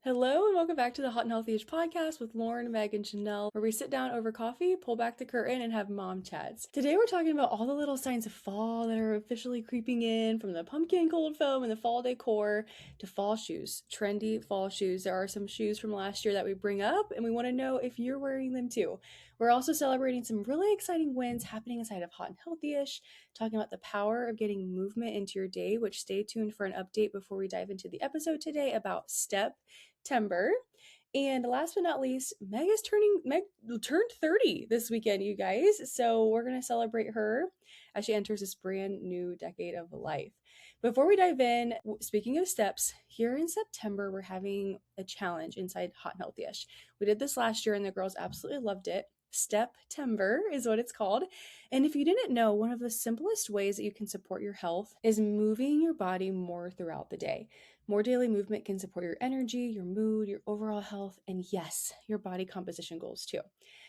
Hello and welcome back to the Hot Healthyish podcast with Lauren, Meg, and Chanel, where we sit down over coffee, pull back the curtain, and have mom chats. Today we're talking about all the little signs of fall that are officially creeping in, from the pumpkin cold foam and the fall decor to fall shoes, trendy fall shoes. There are some shoes from last year that we bring up, and we want to know if you're wearing them too. We're also celebrating some really exciting wins happening inside of Hot and Healthyish, talking about the power of getting movement into your day, which stay tuned for an update before we dive into the episode today about September. And last but not least, Meg turned 30 this weekend, you guys. So we're going to celebrate her as she enters this brand new decade of life. Before we dive in, speaking of steps, here in September, we're having a challenge inside Hot and Healthyish. We did this last year and the girls absolutely loved it. September is what it's called. And if you didn't know, one of the simplest ways that you can support your health is moving your body more throughout the day. More daily movement can support your energy, your mood, your overall health, and yes, your body composition goals too.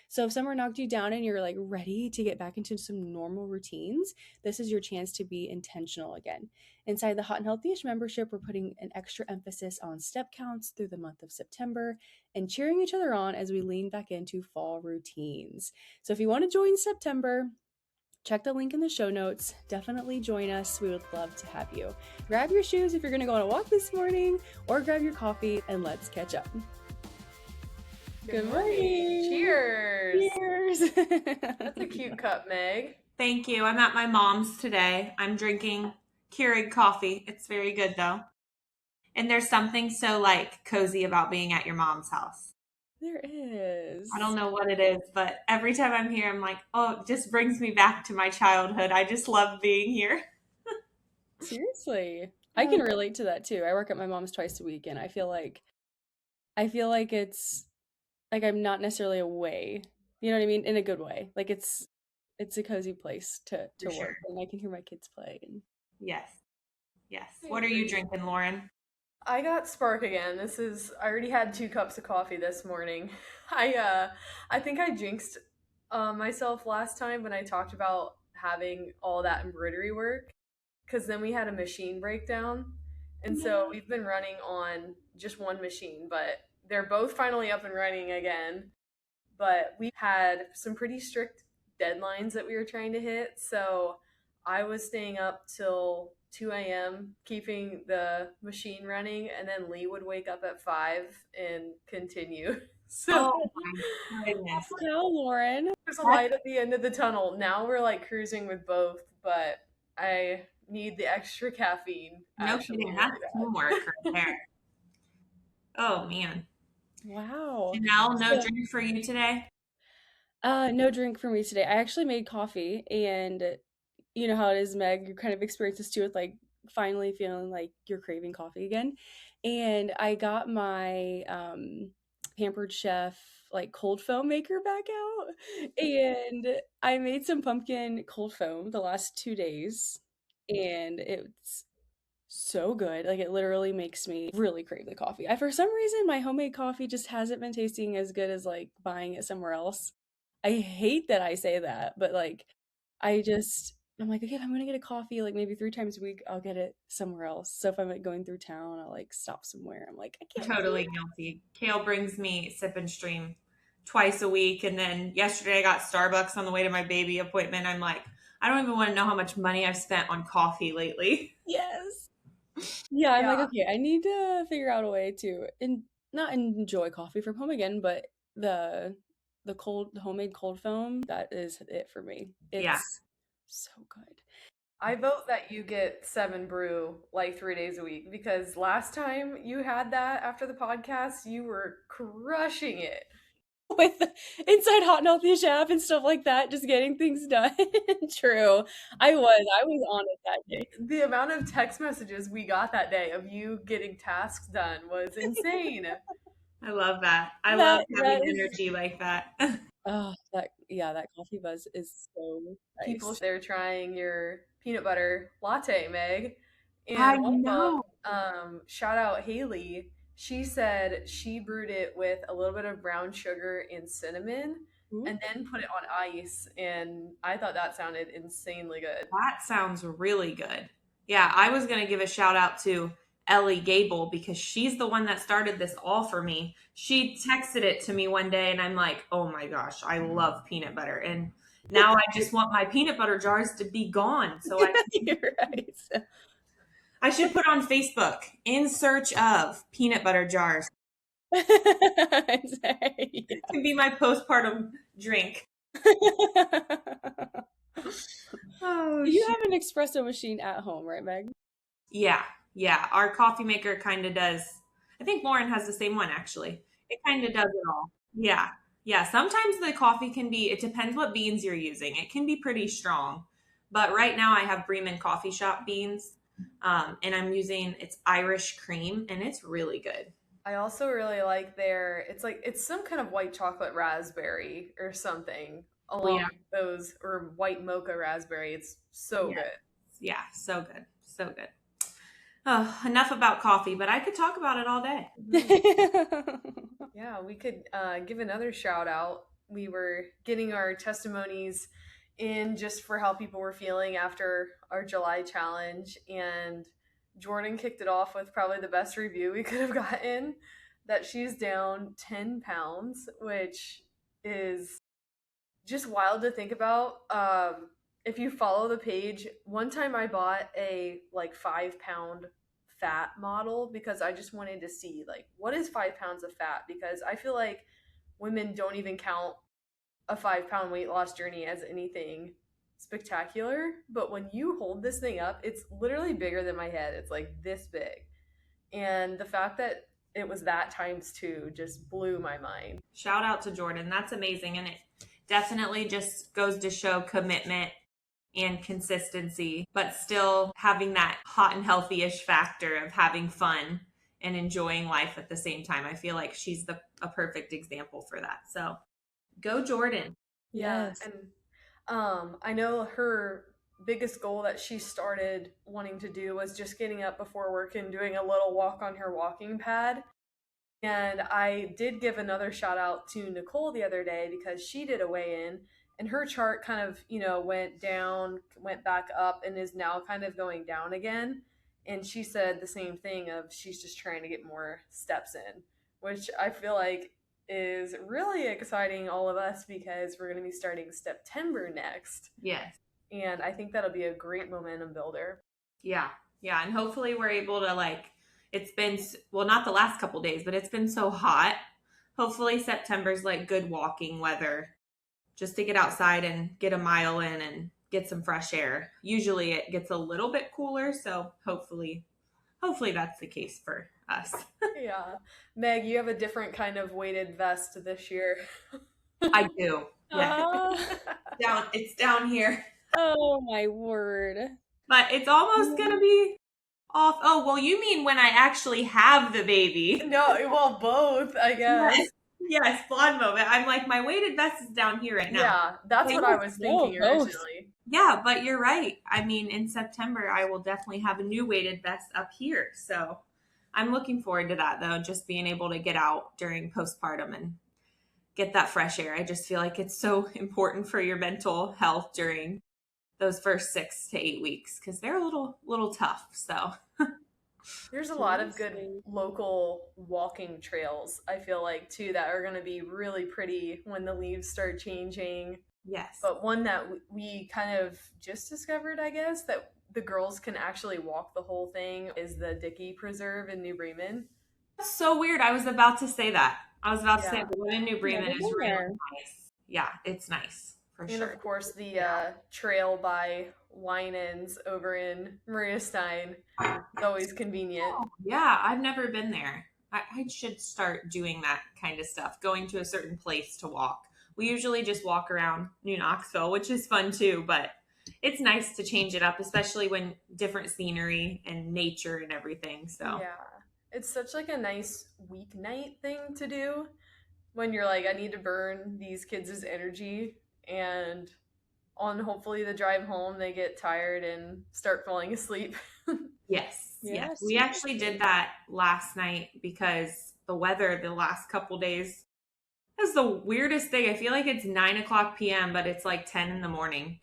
So if summer knocked you down and you're like ready to get back into some normal routines, this is your chance to be intentional again. Inside the Hot and Healthyish membership, we're putting an extra emphasis on step counts through the month of September and cheering each other on as we lean back into fall routines. So if you want to join September, check the link in the show notes. Definitely join us. We would love to have you. Grab your shoes if you're going to go on a walk this morning, or grab your coffee and let's catch up. Good morning. Cheers. Cheers. That's a cute cup, Meg. Thank you. I'm at my mom's today. I'm drinking Keurig coffee. It's very good though. And there's something so cozy about being at your mom's house. There is. I don't know what it is, but every time I'm here, I'm like, oh, it just brings me back to my childhood. I just love being here. Seriously. I can relate to that too. I work at my mom's twice a week and I feel like it's like I'm not necessarily away. You know what I mean? In a good way. Like it's a cozy place to For work, sure. and I can hear my kids play. And Yes. What are you drinking, Lauren? I got Spark again. I already had 2 cups of coffee this morning. I think I jinxed myself last time when I talked about having all that embroidery work, because then we had a machine breakdown. And so we've been running on just one machine, but they're both finally up and running again. But we had some pretty strict deadlines that we were trying to hit. So I was staying up till 2 a.m. keeping the machine running, and then Lee would wake up at 5 and continue. So Oh my goodness. Tell Lauren. there's a light at the end of the tunnel. Now we're cruising with both, but I need the extra caffeine. No kidding. That's teamwork right there. Oh man. Wow. Janelle, no drink for you today? No drink for me today. I actually made coffee, and you know how it is, Meg, you kind of experience this too with finally feeling like you're craving coffee again. And I got my Pampered Chef cold foam maker back out, and I made some pumpkin cold foam the last 2 days, and it's so good. It literally makes me really crave the coffee. For some reason, my homemade coffee just hasn't been tasting as good as buying it somewhere else. I hate that I say that, but I'm like, okay, if I'm gonna get a coffee maybe 3 times a week, I'll get it somewhere else. So if I'm going through town, I'll stop somewhere. I'm like, I can't. Totally guilty. Kale brings me Sip and Stream twice a week, and then yesterday I got Starbucks on the way to my baby appointment. I'm like, I don't even want to know how much money I've spent on coffee lately. Yes. Yeah, I'm like, okay, I need to figure out a way to not enjoy coffee from home again, but the homemade cold foam, that is it for me. It's so good. I vote that you get 7 brew 3 days a week, because last time you had that after the podcast, you were crushing it. With the inside Hot and Healthyish app and stuff like that, just getting things done. True. I was on it that day. The amount of text messages we got that day of you getting tasks done was insane. I love that. I love having energy like that. Oh, that coffee buzz is so nice. People, they're trying your peanut butter latte, Meg. And I know. Shout out Haley. She said she brewed it with a little bit of brown sugar and cinnamon, and then put it on ice, and I thought that sounded insanely good. That sounds really good. Yeah, I was going to give a shout out to Ellie Gable, because she's the one that started this all for me. She texted it to me one day and I'm like, oh my gosh, I love peanut butter. And now I just want my peanut butter jars to be gone. So You're right. I should put on Facebook, in search of peanut butter jars. It can be my postpartum drink. Oh, You have an espresso machine at home, right, Meg? Yeah. Our coffee maker kind of does. I think Lauren has the same one, actually. It kind of does it all. Yeah. Sometimes the coffee can be, it depends what beans you're using. It can be pretty strong. But right now I have Bremen Coffee Shop beans. And I'm using, it's Irish cream, and it's really good. I also really like it's some kind of white chocolate raspberry or something along those, or white mocha raspberry. It's so good. Yeah, so good. Oh, enough about coffee, but I could talk about it all day. Yeah, we could give another shout out. We were getting our testimonies in just for how people were feeling after our July challenge, and Jordan kicked it off with probably the best review we could have gotten, that she's down 10 pounds, which is just wild to think about. If you follow the page, one time I bought a 5-pound fat model because I just wanted to see what is 5 pounds of fat, because I feel like women don't even count a 5-pound weight loss journey as anything spectacular. But when you hold this thing up, it's literally bigger than my head. It's like this big. And the fact that it was that times 2 just blew my mind. Shout out to Jordan. That's amazing. And it definitely just goes to show commitment and consistency, but still having that hot and healthy-ish factor of having fun and enjoying life at the same time. I feel like she's a perfect example for that. So go Jordan. Yes. And I know her biggest goal that she started wanting to do was just getting up before work and doing a little walk on her walking pad. And I did give another shout out to Nicole the other day because she did a weigh-in, and her chart kind of, went down, went back up, and is now kind of going down again. And she said the same thing of she's just trying to get more steps in, which I feel like is really exciting all of us because we're going to be starting September next. Yes. And I think that'll be a great momentum builder. Yeah. And hopefully we're able to it's been, well, not the last couple days, but it's been so hot. Hopefully September's good walking weather, just to get outside and get a mile in and get some fresh air. Usually it gets a little bit cooler, so hopefully that's the case for us. Yeah. Meg, you have a different kind of weighted vest this year. I do. Yeah. It's down here. Oh my word. But it's almost going to be off. Oh, well, you mean when I actually have the baby? No, well, both, I guess. Yes, blonde moment. I'm like, my weighted vest is down here right now. Yeah, that's what I was thinking originally. Yeah, but you're right. I mean, in September, I will definitely have a new weighted vest up here. So I'm looking forward to that, though, just being able to get out during postpartum and get that fresh air. I just feel like it's so important for your mental health during those first 6 to 8 weeks, because they're a little tough. So there's a lot of good local walking trails, I feel like, too, that are going to be really pretty when the leaves start changing. Yes. But one that we kind of just discovered, I guess, that the girls can actually walk the whole thing is the Dickey Preserve in New Bremen. That's so weird. I was about to say that. The one in New Bremen is really nice. Yeah, it's nice. For sure. And of course, the trail by Winans over in Maria Stein is always convenient. Oh, yeah, I've never been there. I should start doing that kind of stuff, going to a certain place to walk. We usually just walk around New Knoxville, which is fun too, but it's nice to change it up, especially when different scenery and nature and everything. So yeah, it's such a nice weeknight thing to do when you're like, I need to burn these kids' energy. And on hopefully the drive home, they get tired and start falling asleep. Yes. We actually did that last night because the weather the last couple days is the weirdest thing. I feel like it's 9:00 p.m., but it's 10 in the morning.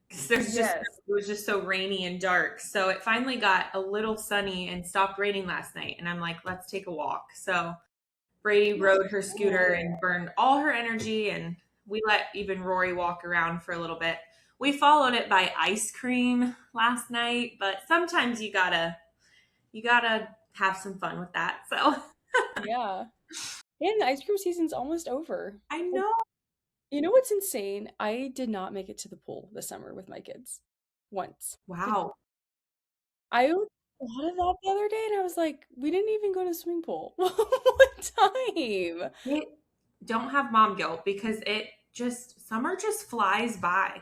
because it Yes. was just so rainy and dark. So it finally got a little sunny and stopped raining last night. And I'm like, let's take a walk. So Brady rode her scooter and burned all her energy, and we let even Rory walk around for a little bit. We followed it by ice cream last night, but sometimes you gotta have some fun with that. So Yeah. And the ice cream season's almost over. I know. You know what's insane? I did not make it to the pool this summer with my kids. Once. Wow. I thought of that the other day and I was like, we didn't even go to the swimming pool. What time? It, don't have mom guilt because summer just flies by.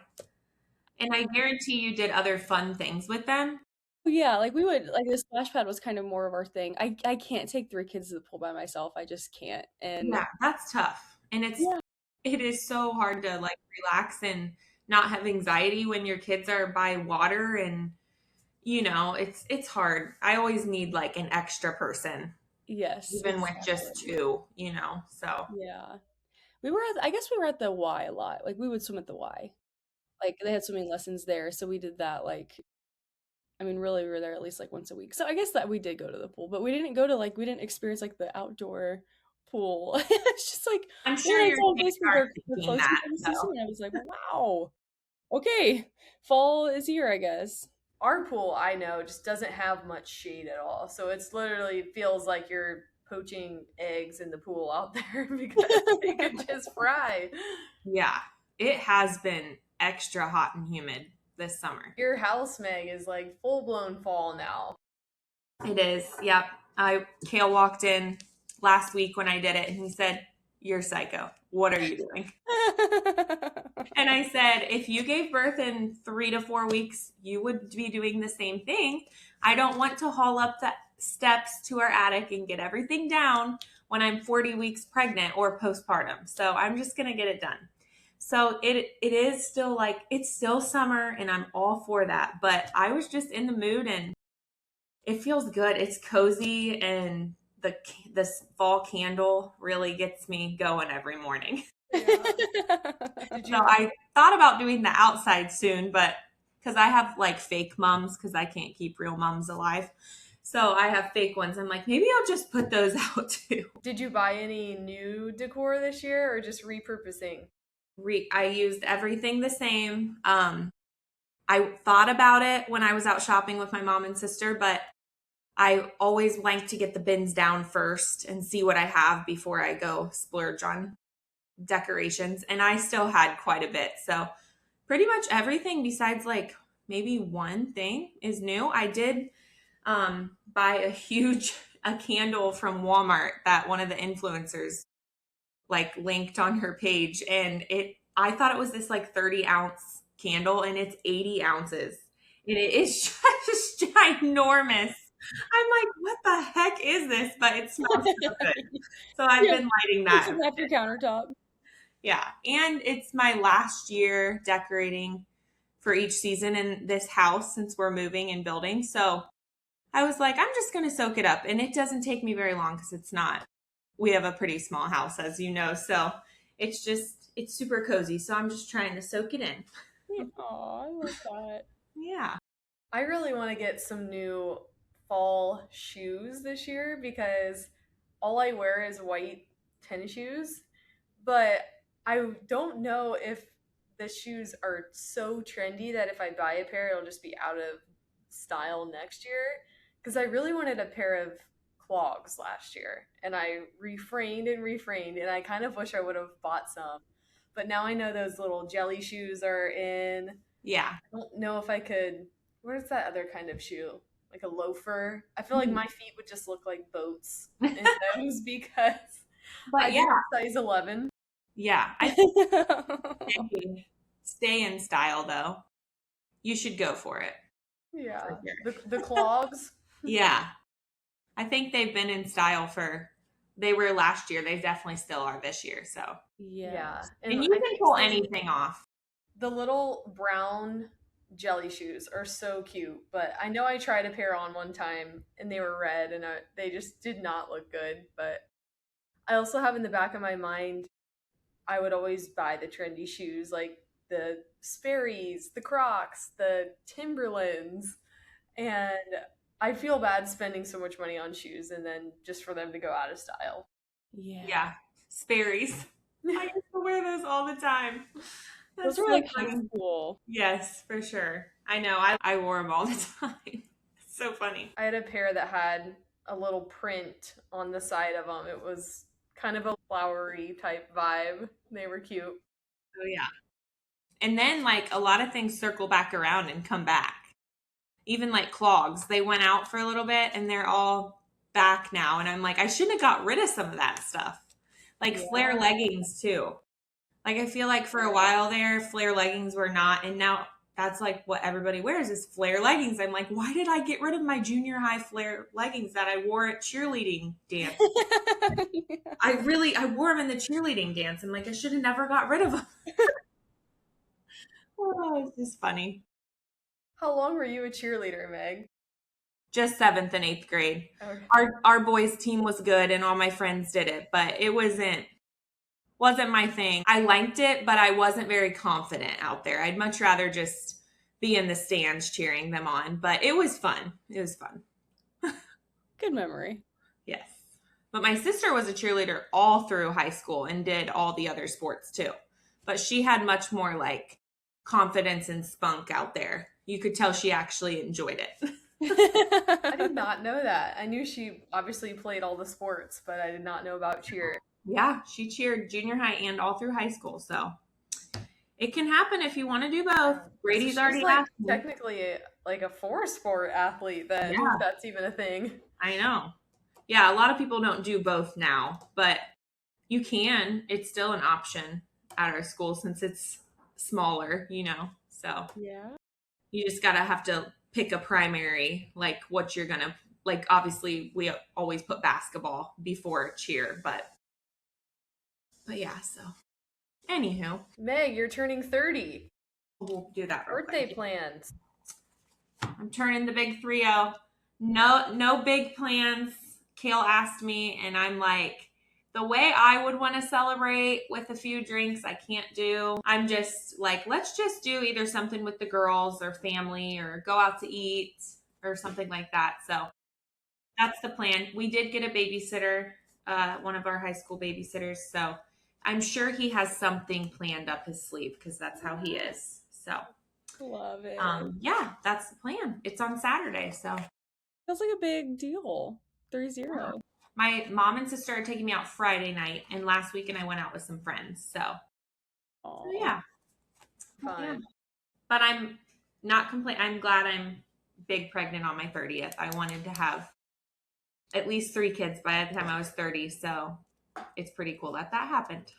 And I guarantee you did other fun things with them. Yeah, like we would like the splash pad was kind of more of our thing. I can't take three kids to the pool by myself. I just can't. And Yeah, that's tough. And yeah, it is so hard to like relax and not have anxiety when your kids are by water, and it's hard. I always need like an extra person yes, even with just exactly. two. So Yeah. I guess we were at the Y a lot. Like we would swim at the Y. Like they had swimming lessons there, so we did that like I mean really we were there at least like once a week. So I guess that we did go to the pool, but we didn't experience like the outdoor pool. It's just like I'm when sure I your saw on kids Facebook aren't they're thinking closing that for the season though. and I was like, wow. Okay. Fall is here, I guess. Our pool, I know, just doesn't have much shade at all. So it's literally feels like you're poaching eggs in the pool out there because they could just fry. Yeah, it has been extra hot and humid this summer. Your house, Meg, is like full blown fall now. It is. Yep. Kale walked in last week when I did it and he said, "You're psycho. What are you doing?" And I said, "If you gave birth in 3 to 4 weeks, you would be doing the same thing. I don't want to haul up the steps to our attic and get everything down when I'm 40 weeks pregnant or postpartum. So I'm just going to get it done." So it is still like it's still summer and I'm all for that, but I was just in the mood and it feels good. It's cozy, and this fall candle really gets me going every morning. Yeah. Did So you I thought about doing the outside soon, but because I have like fake mums, because I can't keep real mums alive. So I have fake ones. I'm like, maybe I'll just put those out too. did you buy any new decor this year or just repurposing? I used everything the same. I thought about it when I was out shopping with my mom and sister, but I always like to get the bins down first and see what I have before I go splurge on decorations. And I still had quite a bit. So pretty much everything besides like maybe one thing is new. I did buy a candle from Walmart that one of the influencers like linked on her page, and I thought it was this like 30-ounce candle and it's 80 ounces and it is just ginormous. I'm like, what the heck is this? But it smells so good. So I've Yeah, been lighting it's that. off your countertop. Yeah. And it's my last year decorating for each season in this house since we're moving and building. So I was like, I'm just going to soak it up. And it doesn't take me very long because we have a pretty small house, as you know. So it's super cozy. So I'm just trying to soak it in. Aw, I love that. Yeah. I really want to get some new fall shoes this year because all I wear is white tennis shoes, but I don't know if the shoes are so trendy that if I buy a pair, it'll just be out of style next year. Because I really wanted a pair of clogs last year, and I refrained, and I kind of wish I would have bought some. But now I know those little jelly shoes are in. Yeah. I don't know if I could. What is that other kind of shoe? Like a loafer. I feel like Mhm. my feet would just look like boats in those because I But do yeah, size 11. yeah. I think stay in style though. You should go for it. For Yeah. sure. The clogs. Yeah. I think they've been in style they were last year. They definitely still are this year. So, Yeah. Yes. And and you I can keep pull saying anything off. the little brown jelly shoes are so cute, but I know I tried a pair on one time and they were red and they just did not look good. But I also have in the back of my mind, I would always buy the trendy shoes like the Sperry's, the Crocs, the Timberlands, and I feel bad spending so much money on shoes and then just for them to go out of style. Yeah. Sperry's. I used to wear those all the time. Those That's were so like high funny. school. Yes, for sure. I know. I wore them all the time. It's so funny. I had a pair that had a little print on the side of them. It was kind of a flowery type vibe. They were cute. Oh, yeah. And then, like, a lot of things circle back around and come back. Even like clogs, they went out for a little bit and they're all back now. And I'm like, I shouldn't have got rid of some of that stuff. Like flare leggings too. Like I feel like for a while there, flare leggings were not, and now that's like what everybody wears is flare leggings. I'm like, why did I get rid of my junior high flare leggings that I wore at cheerleading dance? I wore them in the cheerleading dance. I'm like, I should have never got rid of them. Oh, it's just funny. How long were you a cheerleader, Meg? Just 7th and 8th grade. Okay. Our boys team was good and all my friends did it, but it wasn't my thing. I liked it, but I wasn't very confident out there. I'd much rather just be in the stands cheering them on, but it was fun. It was fun. Good memory. Yes. But my sister was a cheerleader all through high school and did all the other sports too. But she had much more like confidence and spunk out there. You could tell she actually enjoyed it. I did not know that. I knew she obviously played all the sports, but I did not know about cheer. Yeah, she cheered junior high and all through high school. So it can happen if you want to do both. Brady's already like asked me. technically like a 4-sport athlete then, Yeah. if that's even a thing. I know. Yeah, a lot of people don't do both now, but you can. It's still an option at our school since it's smaller, you know. So Yeah. you just gotta have to pick a primary, like what you're gonna like. Obviously, we always put basketball before cheer, but yeah. So, anywho, Meg, you're turning 30. we'll do that. real Birthday quick. plans. I'm turning the big 3-0. No big plans. Kale asked me, and I'm like, the way I would want to celebrate with a few drinks, I can't do. I'm just like, let's just do either something with the girls or family or go out to eat or something like that. So that's the plan. We did get a babysitter, one of our high school babysitters. So I'm sure he has something planned up his sleeve because that's how he is. So Love it. yeah, that's the plan. It's on Saturday. So Feels like a big deal. 3-0. my mom and sister are taking me out Friday night, and last weekend I went out with some friends. So yeah. Fun. Yeah. But I'm not complaining. I'm glad I'm big pregnant on my 30th. I wanted to have at least 3 kids by the time I was 30. So it's pretty cool that happened.